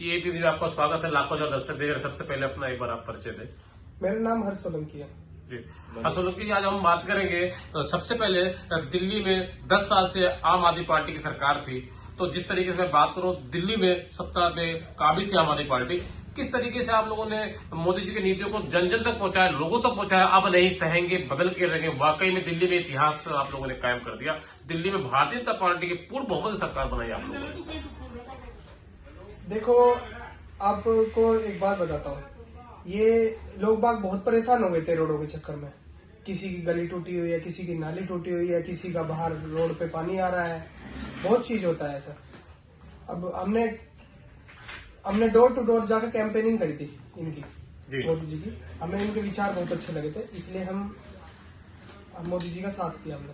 CAP में आपका स्वागत है। लाखों जो दर्शक देख रहे हैं, सबसे पहले अपना एक बार आप परिचय दें। मेरा नाम हर्ष सोलंकी है जी सोलंकी जी, आज हम बात करेंगे। सबसे पहले दिल्ली में 10 साल से आम आदमी पार्टी की सरकार थी, तो जिस तरीके से मैं बात करूं, दिल्ली में सत्ता में काबिज थी आम आदमी पार्टी। किस तरीके से आप लोगों ने मोदी जी की नीतियों को जन जन तक पहुंचाया, लोगों तक पहुंचाया? अब नहीं सहेंगे, बदल के रहेंगे। वाकई में दिल्ली में इतिहास आप लोगों ने कायम कर दिया। दिल्ली में भारतीय जनता पार्टी की पूर्ण बहुमत सरकार बनाई आप लोगों ने। देखो, आपको एक बात बताता हूँ। ये लोग बाग बहुत परेशान हो गए थे रोडों के चक्कर में। किसी की गली टूटी हुई है, किसी की नाली टूटी हुई है, किसी का बाहर रोड पे पानी आ रहा है, बहुत चीज होता है ऐसा। अब हमने डोर टू डोर जाकर कैंपेनिंग करी थी इनकी, मोदी जी की। हमें इनके विचार बहुत अच्छे लगे थे, इसलिए हम मोदी जी का साथ किया हमने।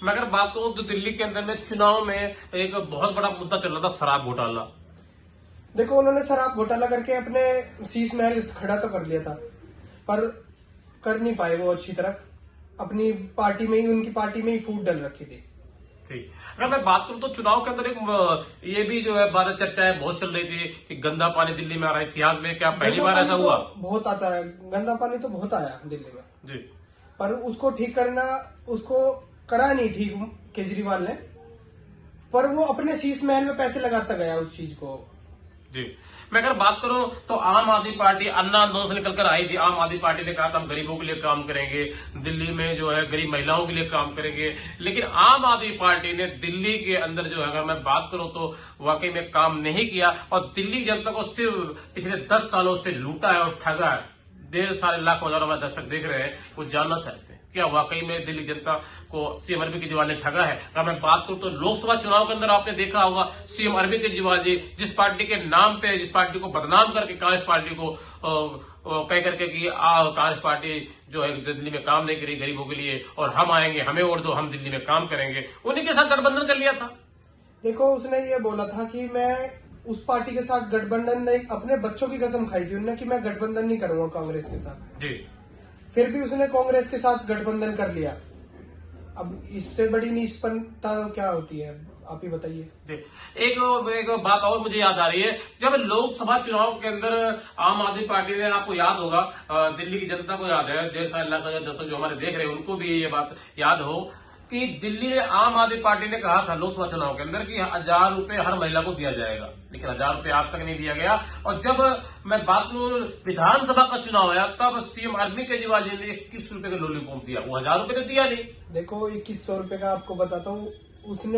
मैं अगर बात करूं तो दिल्ली के अंदर में चुनाव में एक बहुत बड़ा मुद्दा चल रहा था, शराब घोटाला। देखो, उन्होंने शराब घोटाला करके अपने शीश महल खड़ा तो कर लिया था, पर कर नहीं पाए वो अच्छी तरह। अपनी पार्टी में ही, उनकी पार्टी में ही फूट डल रखी थी। ठीक, अगर मैं बात करूं तो चुनाव के अंदर एक ये भी जो है बात चर्चाएं बहुत चल रही थी कि गंदा पानी दिल्ली में आ रहा है। इतिहास में क्या पहली बार ऐसा हुआ? बहुत आता है, गंदा पानी तो बहुत आया दिल्ली में जी, पर उसको ठीक करना, उसको करा नहीं ठीक केजरीवाल ने। पर वो अपने शीश महल में पैसे लगाता गया उस चीज को। जी, मैं अगर बात करूं तो आम आदमी पार्टी अन्ना आंदोलन से निकलकर आई थी। आम आदमी पार्टी ने कहा था हम गरीबों के लिए काम करेंगे, दिल्ली में जो है गरीब महिलाओं के लिए काम करेंगे। लेकिन आम आदमी पार्टी ने दिल्ली के अंदर जो है, अगर मैं बात करूं तो वाकई में काम नहीं किया और दिल्ली की जनता को सिर्फ पिछले 10 सालों से लूटा है और ठगा है। 1.5 साल लाखों हजारों में दर्शक देख रहे हैं, वो जानना चाहते हैं क्या वाकई में दिल्ली जनता को सीएम अरविंद केजरीवाल ने ठगा है? अगर मैं बात करूं तो लोकसभा चुनाव के अंदर आपने देखा होगा, सीएम अरविंद केजरीवाल जी जिस पार्टी के नाम पे, जिस पार्टी को बदनाम करके कांग्रेस पार्टी को कह करके कि कांग्रेस पार्टी जो है दिल्ली में काम नहीं करी गरीबों के लिए और हम आएंगे, हमें वोट दो, हम दिल्ली में काम करेंगे, उन्हीं के साथ गठबंधन कर लिया था। देखो, उसने ये बोला था कि मैं उस पार्टी के साथ गठबंधन नहीं, अपने बच्चों की कसम खाई थी उन्होंने कि मैं गठबंधन नहीं करूंगा कांग्रेस के साथ। जी, फिर भी उसने कांग्रेस के साथ गठबंधन कर लिया। अब इससे बड़ी निष्पन्नता क्या होती है, आप ही बताइए। जी, एक बात और मुझे याद आ रही है। जब लोकसभा चुनाव के अंदर आम आदमी पार्टी ने, आपको याद होगा, दिल्ली की जनता को याद है, 1.5 साल लाख दर्शक जो हमारे देख रहे हैं उनको भी ये बात याद हो कि दिल्ली में आम आदमी पार्टी ने कहा था लोकसभा चुनाव के अंदर कि 1000 रुपए हर महिला को दिया जाएगा, लेकिन 1000 रुपए आज तक नहीं दिया गया। और जब मैं बात करूं विधानसभा का चुनाव आया, तब सीएम अरविंद केजरीवाल जी ने 21 रुपए का लॉलीपॉप दिया, वो 1000 रुपए तो दिया नहीं। देखो, 2100 रुपए का आपको बताता हूँ, उसने